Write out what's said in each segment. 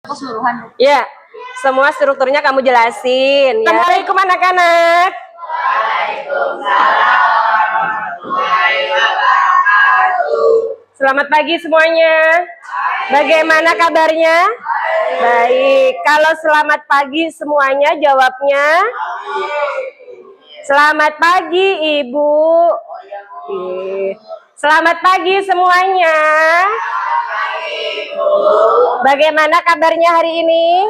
Keseluruhan. Ya, semua strukturnya kamu jelasin. Ya. Assalamualaikum anak-anak. Waalaikumsalam warahmatullahi wabarakatuh. Selamat pagi semuanya. Bagaimana kabarnya? Baik. Kalau selamat pagi semuanya jawabnya. Selamat pagi Ibu. Selamat pagi semuanya. Bagaimana kabarnya hari ini?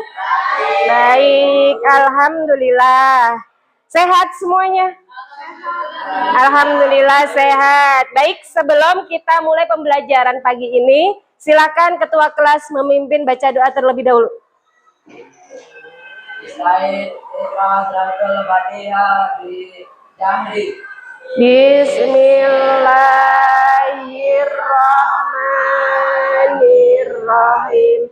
Baik, alhamdulillah. Sehat semuanya? Alhamdulillah sehat. Baik, sebelum kita mulai pembelajaran pagi ini, silakan ketua kelas memimpin baca doa terlebih dahulu. Bismillahirrahmanirrahim.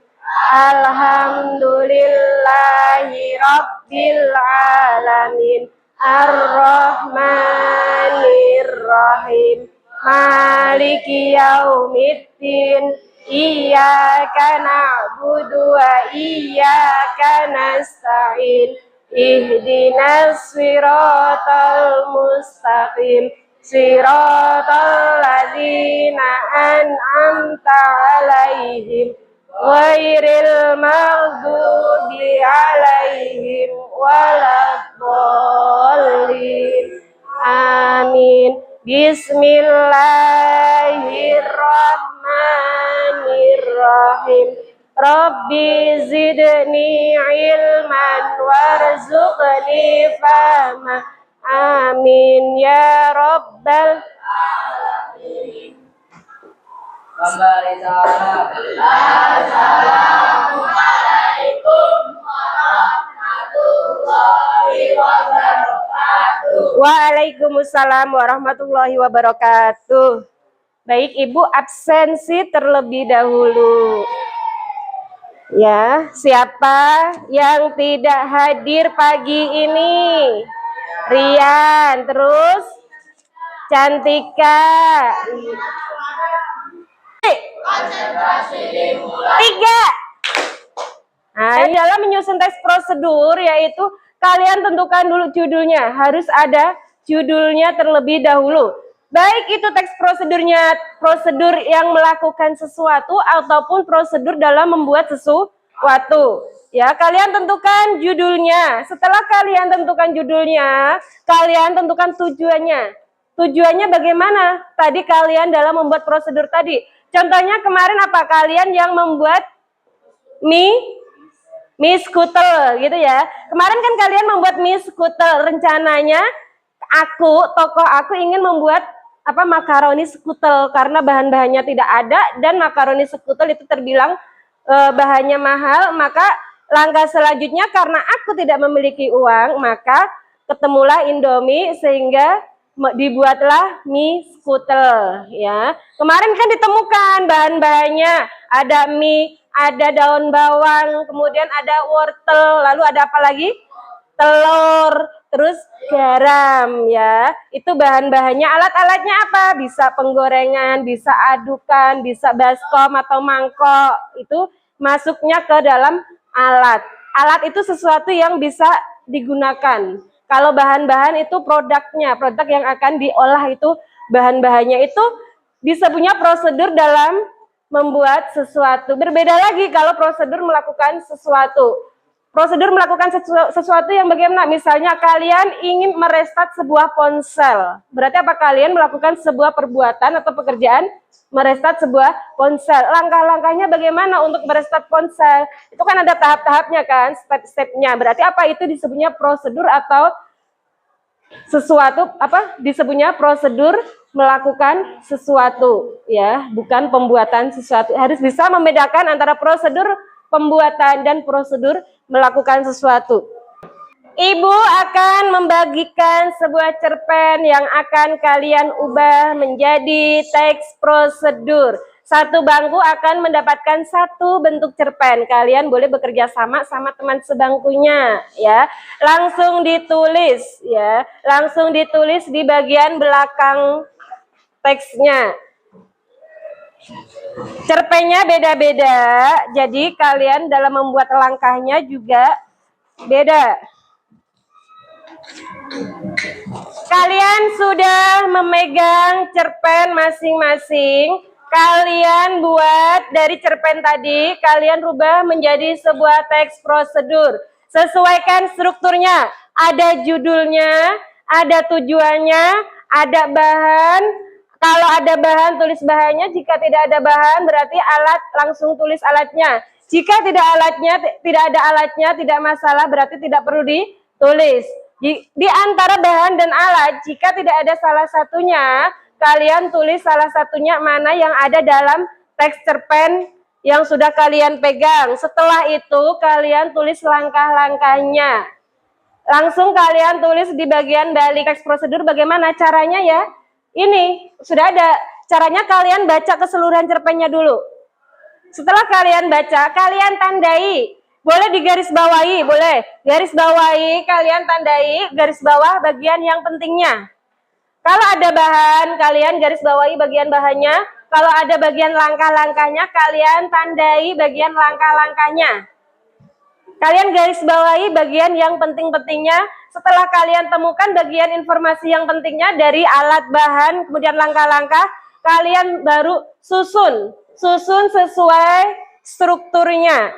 Alhamdulillahi rabbil alamin. Ar-Rahmanir-Rahim. Maliki yaumiddin. Iyyaka na'budu wa iyyaka nasta'in. Ihdinas siratal mustaqim. Siratal ladzina an'amta 'alaihim ghairil maghdubi 'alaihim waladdallin. Amin. Bismillahirrahmanirrahim. Rabbi zidni ilman warzuqni fahma. Amin ya rabbal alamin. Assalamualaikum warahmatullahi wabarakatuh. Waalaikumsalam warahmatullahi wabarakatuh. Baik, Ibu absensi terlebih dahulu. Ya, siapa yang tidak hadir pagi ini? Rian, terus Cantika. Tiga. Nah, ini adalah menyusun teks prosedur, yaitu kalian tentukan dulu judulnya. Harus ada judulnya terlebih dahulu. Baik itu teks prosedurnya, prosedur yang melakukan sesuatu ataupun prosedur dalam membuat sesuatu. Ya, kalian tentukan judulnya. Setelah kalian tentukan judulnya, kalian tentukan tujuannya. Tujuannya bagaimana? Tadi kalian dalam membuat prosedur tadi. Contohnya kemarin apa? Kalian yang membuat mie skutel gitu ya. Kemarin kan kalian membuat mie skutel. Rencananya tokoh aku ingin membuat makaroni skutel karena bahan-bahannya tidak ada dan makaroni skutel itu terbilang bahannya mahal. Maka langkah selanjutnya karena aku tidak memiliki uang, maka ketemulah Indomie sehingga dibuatlah mie skutel ya. Kemarin kan ditemukan bahan-bahannya, ada mie, ada daun bawang, kemudian ada wortel, lalu ada apa lagi? Telur, terus garam ya. Itu bahan-bahannya. Alat-alatnya apa? Bisa penggorengan, bisa adukan, bisa baskom atau mangkok. Itu masuknya ke dalam alat. Alat itu sesuatu yang bisa digunakan. Kalau bahan-bahan itu produknya, produk yang akan diolah itu bahan-bahannya itu bisa punya prosedur dalam membuat sesuatu. Berbeda lagi kalau prosedur melakukan sesuatu. Prosedur melakukan sesuatu yang bagaimana? Misalnya kalian ingin merestart sebuah ponsel. Berarti apa? Kalian melakukan sebuah perbuatan atau pekerjaan merestart sebuah ponsel. Langkah-langkahnya bagaimana untuk merestart ponsel? Itu kan ada tahap-tahapnya kan, step-stepnya. Berarti apa itu disebutnya prosedur atau sesuatu disebutnya prosedur melakukan sesuatu ya, bukan pembuatan sesuatu. Harus bisa membedakan antara prosedur pembuatan dan prosedur melakukan sesuatu. Ibu akan membagikan sebuah cerpen yang akan kalian ubah menjadi teks prosedur. Satu bangku akan mendapatkan satu bentuk cerpen. Kalian boleh bekerja sama teman sebangkunya ya. Langsung ditulis ya. Langsung ditulis di bagian belakang teksnya. Cerpennya beda-beda, jadi kalian dalam membuat langkahnya juga beda. Kalian sudah memegang cerpen masing-masing. Kalian buat dari cerpen tadi, kalian rubah menjadi sebuah teks prosedur. Sesuaikan strukturnya. Ada judulnya, ada tujuannya, ada bahan. Kalau ada bahan, tulis bahannya. Jika tidak ada bahan, berarti alat, langsung tulis alatnya. Jika tidak ada alatnya, tidak masalah, berarti tidak perlu ditulis. Di antara bahan dan alat, jika tidak ada salah satunya, kalian tulis salah satunya mana yang ada dalam teks cerpen yang sudah kalian pegang. Setelah itu, kalian tulis langkah-langkahnya. Langsung kalian tulis di bagian balik teks prosedur bagaimana caranya ya. Ini sudah ada caranya, kalian baca keseluruhan cerpennya dulu. Setelah kalian baca, kalian tandai. Boleh digaris bawahi, boleh. Garis bawahi, kalian tandai garis bawah bagian yang pentingnya. Kalau ada bahan, kalian garis bawahi bagian bahannya. Kalau ada bagian langkah-langkahnya, kalian tandai bagian langkah-langkahnya. Kalian garis bawahi bagian yang penting-pentingnya. Setelah kalian temukan bagian informasi yang pentingnya dari alat, bahan, kemudian langkah-langkah, kalian baru susun sesuai strukturnya.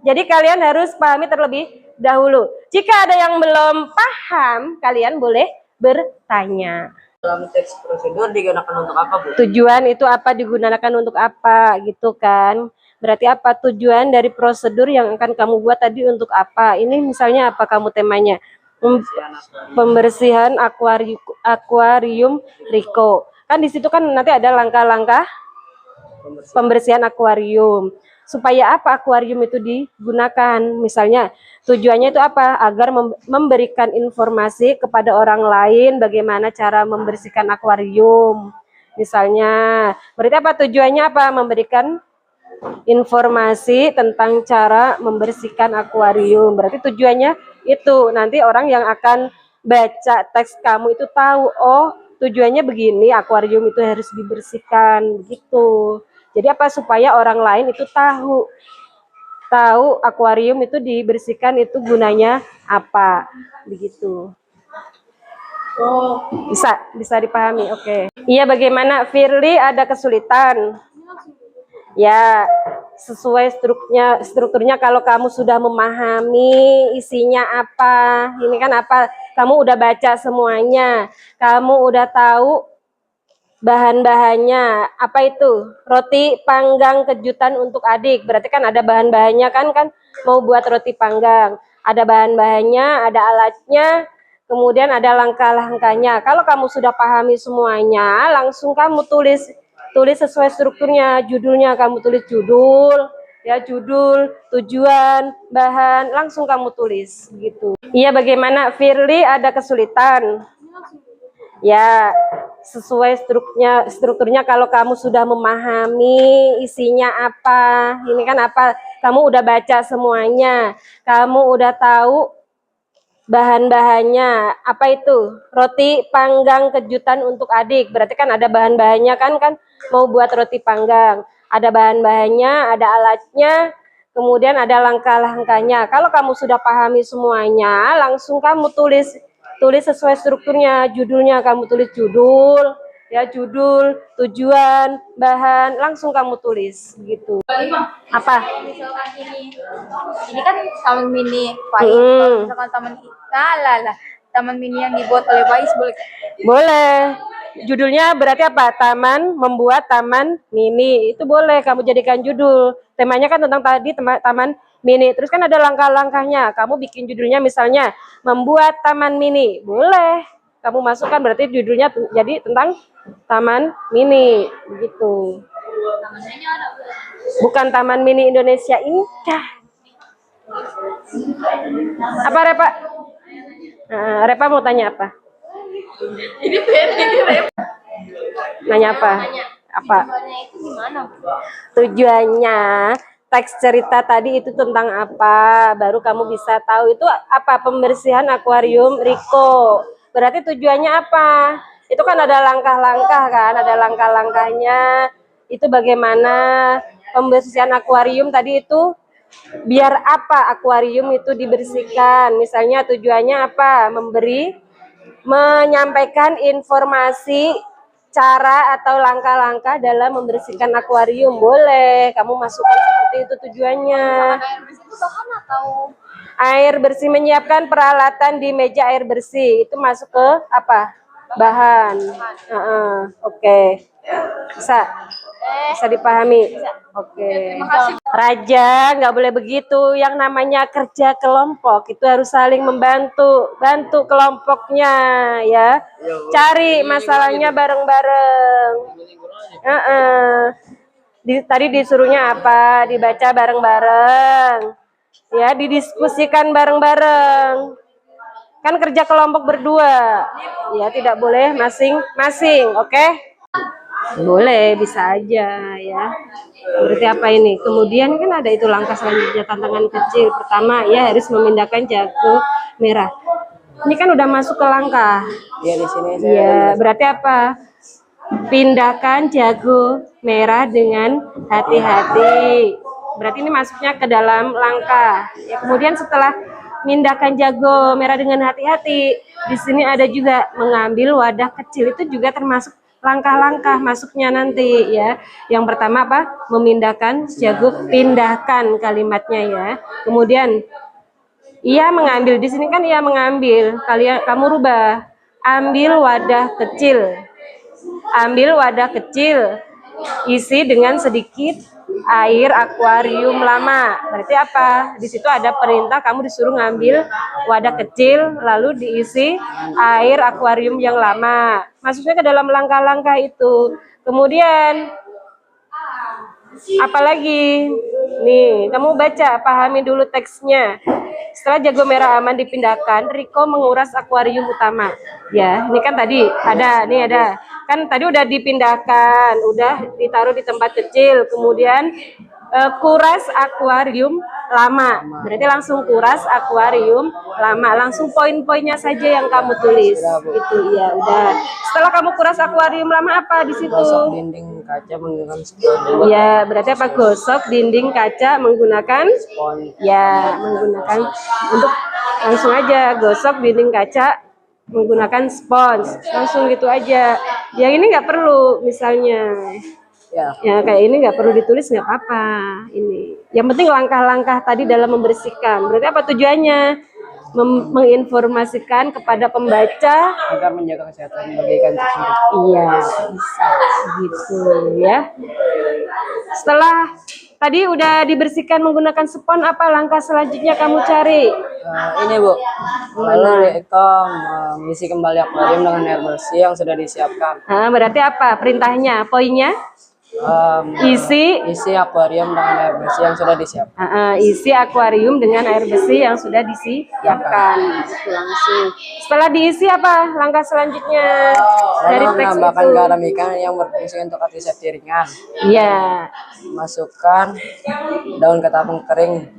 Jadi kalian harus pahami terlebih dahulu. Jika ada yang belum paham, kalian boleh bertanya. Dalam teks prosedur digunakan untuk apa, Bu? Tujuan itu apa, digunakan untuk apa, gitu kan. Berarti apa tujuan dari prosedur yang akan kamu buat tadi, untuk apa. Ini misalnya apa kamu temanya? Pembersihan akuarium Riko. Kan di situ kan nanti ada langkah-langkah pembersihan akuarium. Supaya apa akuarium itu digunakan? Misalnya tujuannya itu apa? Agar memberikan informasi kepada orang lain bagaimana cara membersihkan akuarium. Misalnya, berarti apa tujuannya apa? Memberikan informasi tentang cara membersihkan akuarium. Berarti tujuannya itu nanti orang yang akan baca teks kamu itu tahu, oh tujuannya begini, akuarium itu harus dibersihkan begitu. Jadi apa, supaya orang lain itu tahu akuarium itu dibersihkan itu gunanya apa, begitu. Oh, bisa dipahami. Oke. Iya, bagaimana Firly ada kesulitan? Ya, sesuai strukturnya kalau kamu sudah memahami isinya apa. Ini kan apa? Kamu udah baca semuanya. Kamu udah tahu bahan-bahannya. Apa itu? Roti panggang kejutan untuk adik. Berarti kan ada bahan-bahannya kan mau buat roti panggang. Ada bahan-bahannya, ada alatnya, kemudian ada langkah-langkahnya. Kalau kamu sudah pahami semuanya, langsung kamu tulis sesuai strukturnya. Judulnya kamu tulis judul, ya judul, tujuan, bahan, langsung kamu tulis gitu. Iya, bagaimana Firly ada kesulitan? Ya, sesuai strukturnya kalau kamu sudah memahami isinya apa. Ini kan apa? Kamu udah baca semuanya. Kamu udah tahu bahan-bahannya. Apa itu? Roti panggang kejutan untuk adik. Berarti kan ada bahan-bahannya kan mau buat roti panggang. Ada bahan-bahannya, ada alatnya, kemudian ada langkah-langkahnya. Kalau kamu sudah pahami semuanya, langsung kamu tulis sesuai strukturnya. Judulnya kamu tulis judul, ya judul, tujuan, bahan, langsung kamu tulis gitu. Apa? Misalkan ini kan taman mini Faiz. Misalkan taman mini yang dibuat oleh Faiz boleh? Boleh. Judulnya berarti apa? Taman membuat taman mini. Itu boleh kamu jadikan judul. Temanya kan tentang tadi taman mini. Terus kan ada langkah-langkahnya. Kamu bikin judulnya misalnya membuat taman mini. Boleh. Kamu masukkan, berarti judulnya jadi tentang taman mini. Begitu. Bukan Taman Mini Indonesia Indah. Apa Repa? Repa mau tanya apa? Ini Repa. Nanya apa? Apa? Tujuannya teks cerita tadi itu tentang apa? Baru kamu bisa tahu itu apa, pembersihan akuarium Riko. Berarti tujuannya apa? Itu kan ada langkah-langkah kan, ada langkah-langkahnya. itu bagaimana pembersihan akuarium tadi itu, biar apa akuarium itu dibersihkan. Misalnya tujuannya apa? Menyampaikan informasi cara atau langkah-langkah dalam membersihkan akuarium. Boleh, kamu masukkan seperti itu tujuannya. Air bersih itu bahan atau Air bersih, menyiapkan peralatan di meja air bersih, itu masuk ke apa? Bahan. Oke. Bisa dipahami. Oke. Raja, nggak boleh begitu. Yang namanya kerja kelompok itu harus saling bantu kelompoknya ya. Cari masalahnya bareng-bareng. Tadi disuruhnya apa? Dibaca bareng-bareng. Ya, didiskusikan bareng-bareng. Kan kerja kelompok berdua. Ya, tidak boleh masing-masing, oke? Boleh, bisa aja ya. Berarti apa ini? Kemudian kan ada itu langkah selanjutnya, tantangan kecil. Pertama, ya harus memindahkan jago merah. Ini kan udah masuk ke langkah. Iya, di sini saya. Ya, berarti apa? Pindahkan jago merah dengan hati-hati. Berarti ini masuknya ke dalam langkah. Ya, kemudian setelah pindahkan jago merah dengan hati-hati, di sini ada juga mengambil wadah kecil. Itu juga termasuk langkah-langkah masuknya nanti ya. Yang pertama apa? Memindahkan jago, pindahkan kalimatnya ya. Kemudian ia mengambil, di sini kan ia mengambil. Kamu rubah. Ambil wadah kecil. Ambil wadah kecil. Isi dengan sedikit air akuarium lama. Berarti apa? Di situ ada perintah kamu disuruh ngambil wadah kecil lalu diisi air akuarium yang lama. Masuknya ke dalam langkah-langkah itu. Kemudian apalagi? Nih, kamu baca, pahami dulu teksnya. Setelah jago merah aman dipindahkan, Riko menguras akuarium utama. Ya, ini kan tadi ada, nih ada. Kan tadi udah dipindahkan, udah ditaruh di tempat kecil, kemudian kuras akuarium lama. Berarti langsung kuras akuarium lama, langsung poin-poinnya saja yang kamu tulis. Itu ya, udah. Setelah kamu kuras akuarium lama apa di situ? Gosok dinding kaca menggunakan spons. Ya, berarti apa? Gosok dinding kaca menggunakan ya, menggunakan untuk langsung aja gosok dinding kaca menggunakan spons. Langsung gitu aja. Yang ini nggak perlu misalnya. Ya kayak ini nggak perlu ditulis, nggak apa-apa. Ini yang penting langkah-langkah tadi dalam membersihkan. Berarti apa tujuannya? Menginformasikan kepada pembaca agar menjaga kesehatan bagi ikan tersebut. Iya, bisa gitu ya. Setelah tadi udah dibersihkan menggunakan spons, apa langkah selanjutnya kamu cari? Ini Bu, lalu Riko mengisi kembali akuarium dengan air bersih yang sudah disiapkan. Berarti apa perintahnya? Poinnya? Isi akuarium dengan air bersih yang sudah disiapkan. Isi akuarium dengan air bersih yang sudah disiapkan. Itu langsung. Setelah diisi apa langkah selanjutnya? Dari teks menambahkan itu. garam ikan yang berfungsi untuk antiseptik ringan. Iya. Masukkan daun ketapang kering.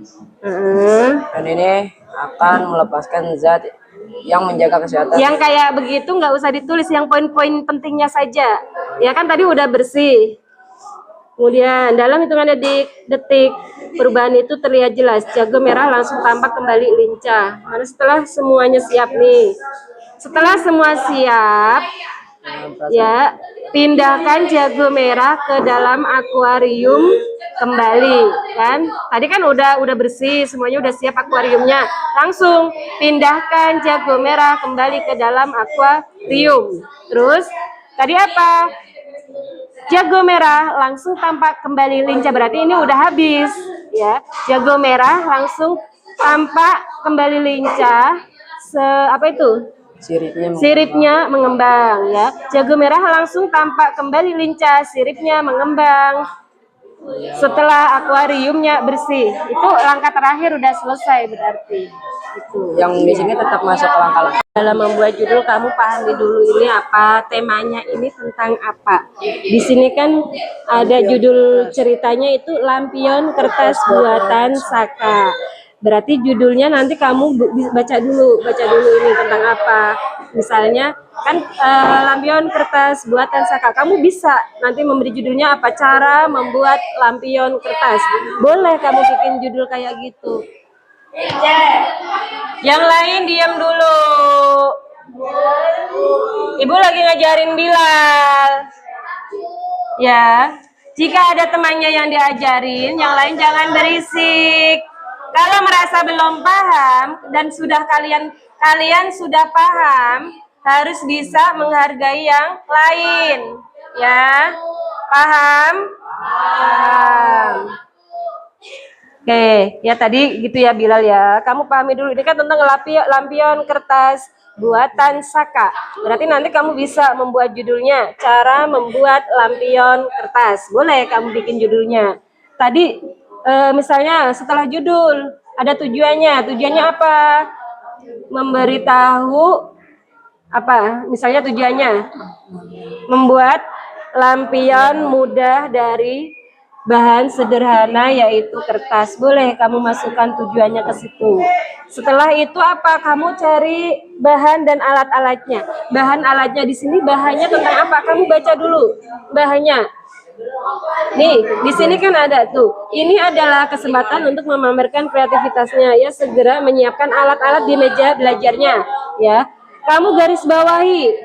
Dan ini akan melepaskan zat yang menjaga kesehatan. Yang kayak begitu nggak usah ditulis, yang poin-poin pentingnya saja. Ya kan tadi udah bersih. Kemudian dalam hitungan detik perubahan itu terlihat jelas. Jago merah langsung tampak kembali lincah. Karena setelah semuanya siap nih. Setelah semua siap, ya pindahkan jago merah ke dalam akuarium kembali. Kan? Tadi kan udah bersih, semuanya udah siap akuariumnya. Langsung pindahkan jago merah kembali ke dalam akuarium. Terus tadi apa? Jago merah langsung tampak kembali lincah, berarti ini udah habis ya. Jago merah langsung tampak kembali lincah. Apa itu? Siripnya mengembang ya. Jago merah langsung tampak kembali lincah, siripnya mengembang. Setelah akuariumnya bersih, itu langkah terakhir udah selesai berarti. Itu. Yang di sini tetap masuk ke langkah-langkah. Dalam membuat judul kamu pahami dulu ini apa, temanya ini tentang apa. Di sini kan ada judul ceritanya itu lampion kertas buatan Saka. Berarti judulnya nanti kamu baca dulu ini tentang apa. Misalnya kan lampion kertas buatan Saka. Kamu bisa nanti memberi judulnya apa, cara membuat lampion kertas. Boleh kamu bikin judul kayak gitu. Yang lain diam dulu. Ibu lagi ngajarin Bilal. Ya, jika ada temannya yang diajarin, yang lain jangan berisik. Kalau merasa belum paham dan kalian sudah paham, harus bisa menghargai yang lain. Ya, paham? Paham. Oke, ya tadi gitu ya Bilal ya. Kamu pahami dulu, ini kan tentang lampion kertas buatan Saka. Berarti nanti kamu bisa membuat judulnya, cara membuat lampion kertas. Boleh kamu bikin judulnya. Tadi misalnya setelah judul ada tujuannya. Tujuannya apa? Memberitahu apa? Misalnya tujuannya membuat lampion mudah dari bahan sederhana yaitu kertas. Boleh kamu masukkan tujuannya ke situ. Setelah itu apa? Kamu cari bahan dan alat-alatnya. Bahan alatnya di sini bahannya tentang apa? Kamu baca dulu bahannya. Nih, di sini kan ada tuh. Ini adalah kesempatan untuk memamerkan kreativitasnya. Ya, segera menyiapkan alat-alat di meja belajarnya. Ya, kamu garis bawahi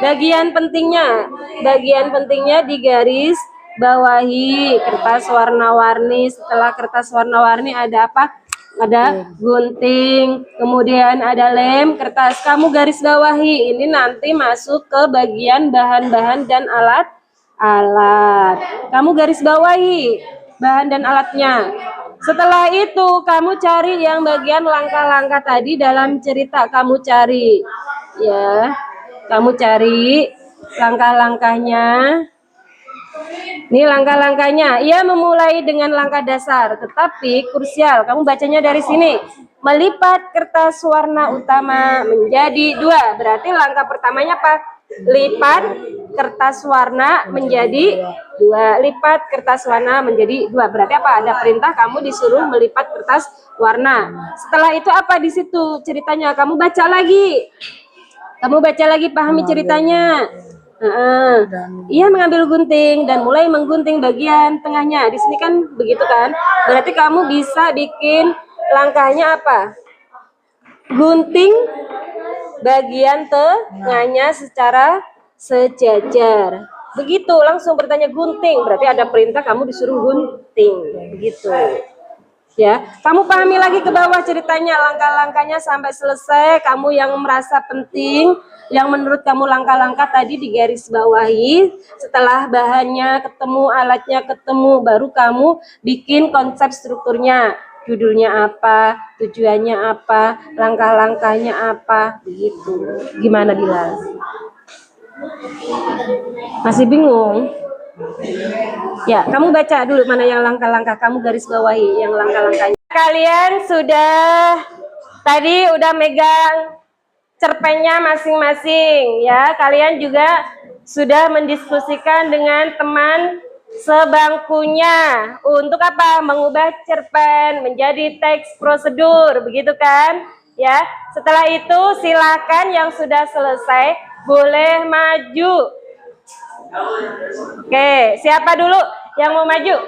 bagian pentingnya. Bagian pentingnya digaris bawahi kertas warna-warni. Setelah kertas warna-warni ada apa? Ada gunting, kemudian ada lem, kertas. Kamu garis bawahi. Ini nanti masuk ke bagian bahan-bahan dan alat. Kamu garis bawahi bahan dan alatnya. Setelah itu kamu cari yang bagian langkah-langkah tadi dalam cerita. Kamu cari ya, kamu cari langkah-langkahnya. Ini langkah-langkahnya. Ia memulai dengan langkah dasar, tetapi krusial. Kamu bacanya dari sini. Melipat kertas warna utama menjadi 2. Berarti langkah pertamanya apa? Lipat kertas warna menjadi 2. Lipat kertas warna menjadi 2. Berarti apa? Ada perintah kamu disuruh melipat kertas warna. Setelah itu apa di situ ceritanya? Kamu baca lagi. Kamu baca lagi, pahami ceritanya. Ia mengambil gunting dan mulai menggunting bagian tengahnya. Di sini kan begitu kan? Berarti kamu bisa bikin langkahnya apa? Gunting bagian tengahnya secara sejajar. Begitu, langsung bertanya gunting. Berarti ada perintah kamu disuruh gunting. Begitu. Ya, kamu pahami lagi ke bawah ceritanya, langkah-langkahnya sampai selesai. Kamu yang merasa penting, yang menurut kamu langkah-langkah tadi digaris bawahi. Setelah bahannya ketemu, alatnya ketemu, baru kamu bikin konsep strukturnya. Judulnya apa, tujuannya apa, langkah-langkahnya apa, begitu. Gimana Bilal? Masih bingung? Ya, kamu baca dulu mana yang langkah-langkah, kamu garis bawahi yang langkah-langkahnya. Kalian udah megang cerpennya masing-masing ya. Kalian juga sudah mendiskusikan dengan teman sebangkunya untuk apa? Mengubah cerpen menjadi teks prosedur, begitu kan? Ya. Setelah itu silakan yang sudah selesai boleh maju. Oke, siapa dulu yang mau maju?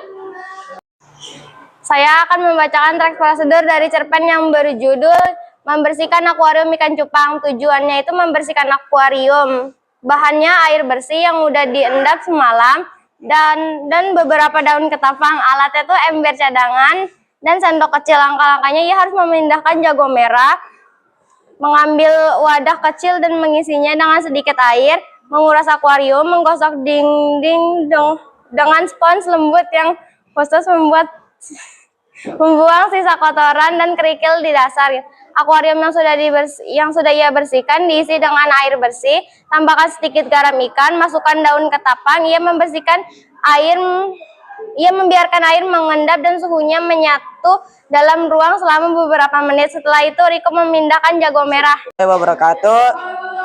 Saya akan membacakan teks prosedur dari cerpen yang berjudul Membersihkan Akuarium Ikan Cupang. Tujuannya itu membersihkan akuarium. Bahannya air bersih yang udah diendap semalam dan beberapa daun ketapang. Alatnya itu ember cadangan dan sendok kecil. Langkah-langkahnya ia harus memindahkan jago merah, mengambil wadah kecil dan mengisinya dengan sedikit air, menguras akuarium, menggosok dinding dengan spons lembut yang khusus, membuang sisa kotoran dan kerikil di dasar. Akuarium yang sudah ia bersihkan diisi dengan air bersih, tambahkan sedikit garam ikan, masukkan daun ketapang. Ia membiarkan air mengendap dan suhunya menyatu dalam ruang selama beberapa menit. Setelah itu Riko memindahkan jago merah. Wabarakatuh.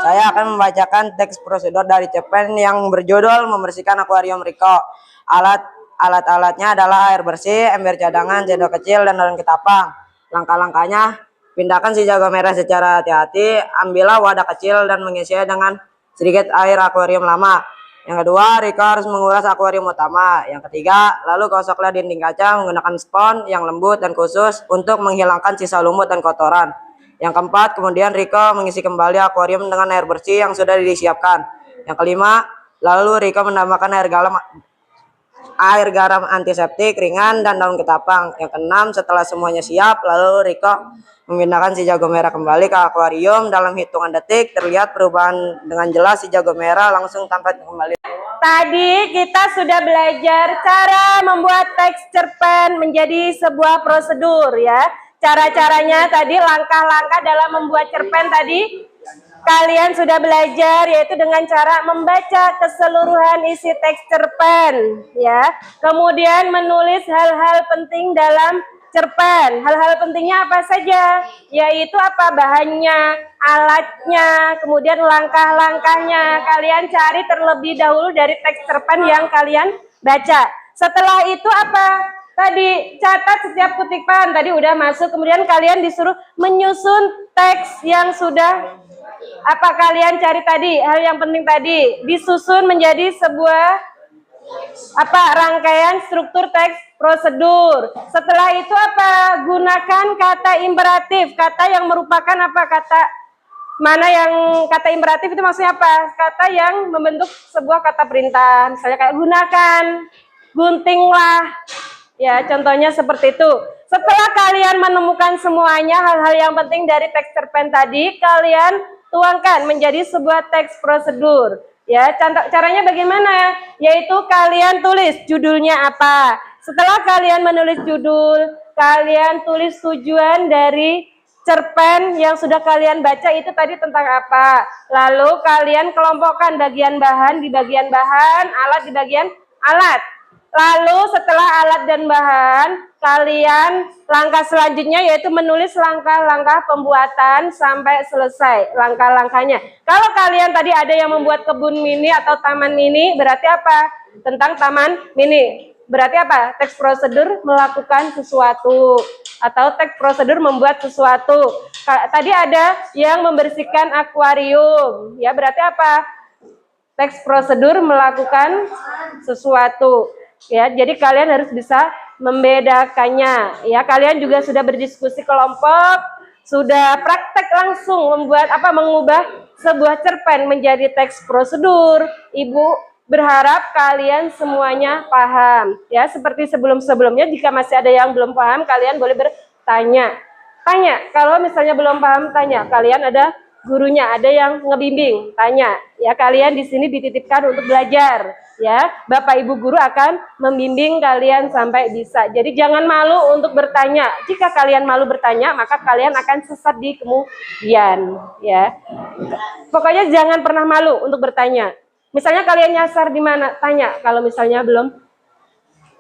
Saya akan membacakan teks prosedur dari cerpen yang berjudul Membersihkan Akuarium Riko. Alat-alatnya adalah air bersih, ember cadangan, sendok kecil, dan daun ketapang. Langkah-langkahnya Pindahkan si jago merah secara hati-hati. Ambillah wadah kecil dan mengisinya dengan sedikit air akuarium lama. Yang kedua, Riko harus menguras akuarium utama. Yang ketiga, lalu gosoklah dinding kaca menggunakan spons yang lembut dan khusus untuk menghilangkan sisa lumut dan kotoran. Yang keempat, kemudian Riko mengisi kembali akuarium dengan air bersih yang sudah disiapkan. Yang kelima, lalu Riko menambahkan air garam antiseptik ringan dan daun ketapang. Yang keenam, setelah semuanya siap, lalu Riko memindahkan si jago merah kembali ke akuarium. Dalam hitungan detik terlihat perubahan dengan jelas, si jago merah langsung tampak kembali. Tadi kita sudah belajar cara membuat teks cerpen menjadi sebuah prosedur ya. Cara-caranya tadi, langkah-langkah dalam membuat cerpen tadi kalian sudah belajar, yaitu dengan cara membaca keseluruhan isi teks cerpen ya. Kemudian menulis hal-hal penting dalam cerpen. Hal-hal pentingnya apa saja? Yaitu apa bahannya, alatnya, kemudian langkah-langkahnya. Kalian cari terlebih dahulu dari teks cerpen yang kalian baca. Setelah itu apa? Tadi catat setiap kutipan. Tadi udah masuk. Kemudian kalian disuruh menyusun teks yang sudah apa kalian cari tadi. Hal yang penting tadi disusun menjadi sebuah rangkaian struktur teks prosedur. Setelah itu apa? Gunakan kata imperatif, kata yang merupakan apa? Kata mana yang kata imperatif itu maksudnya apa? Kata yang membentuk sebuah kata perintah. Misalnya kayak gunakan, guntinglah. Ya, contohnya seperti itu. Setelah kalian menemukan semuanya hal-hal yang penting dari teks cerpen tadi, kalian tuangkan menjadi sebuah teks prosedur. Ya, caranya bagaimana? Yaitu kalian tulis judulnya apa. Setelah kalian menulis judul, kalian tulis tujuan dari cerpen yang sudah kalian baca itu tadi tentang apa. Lalu kalian kelompokkan bagian bahan di bagian bahan, alat di bagian alat. Lalu setelah alat dan bahan, kalian langkah selanjutnya yaitu menulis langkah-langkah pembuatan sampai selesai langkah-langkahnya. Kalau kalian tadi ada yang membuat kebun mini atau taman mini, berarti apa? Tentang taman mini. Berarti apa? Teks prosedur melakukan sesuatu atau teks prosedur membuat sesuatu. Tadi ada yang membersihkan akuarium. Ya, berarti apa? Teks prosedur melakukan sesuatu. Ya, jadi kalian harus bisa membedakannya. Ya, kalian juga sudah berdiskusi kelompok, sudah praktek langsung mengubah sebuah cerpen menjadi teks prosedur. Ibu berharap kalian semuanya paham. Ya, seperti sebelum-sebelumnya, jika masih ada yang belum paham, kalian boleh bertanya. Tanya, kalau misalnya belum paham, tanya. Kalian ada gurunya, ada yang ngebimbing, tanya. Ya, kalian di sini dititipkan untuk belajar. Ya, Bapak Ibu guru akan membimbing kalian sampai bisa. Jadi jangan malu untuk bertanya. Jika kalian malu bertanya, maka kalian akan sesat di kemudian. Ya, pokoknya jangan pernah malu untuk bertanya. Misalnya kalian nyasar di mana, tanya. Kalau misalnya belum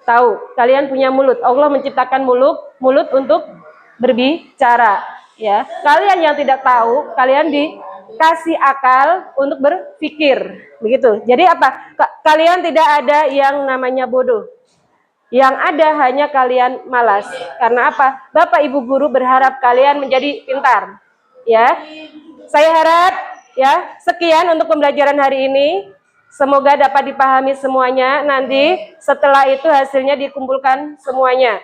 tahu, kalian punya mulut. Allah menciptakan mulut untuk berbicara. Ya, kalian yang tidak tahu, kalian dikasih akal untuk berpikir, begitu. Jadi apa? Kalian tidak ada yang namanya bodoh. Yang ada hanya kalian malas. Karena apa? Bapak Ibu guru berharap kalian menjadi pintar. Ya, saya harap ya sekian untuk pembelajaran hari ini. Semoga dapat dipahami semuanya. Nanti setelah itu hasilnya dikumpulkan semuanya.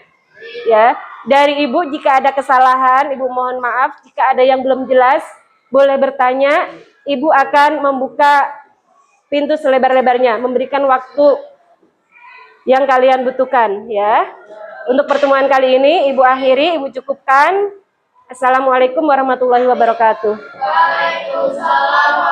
Ya, dari Ibu jika ada kesalahan, Ibu mohon maaf. Jika ada yang belum jelas, boleh bertanya. Ibu akan membuka pintu selebar-lebarnya, memberikan waktu yang kalian butuhkan. Ya, untuk pertemuan kali ini Ibu akhiri, Ibu cukupkan. Assalamualaikum warahmatullahi wabarakatuh. Waalaikumsalam.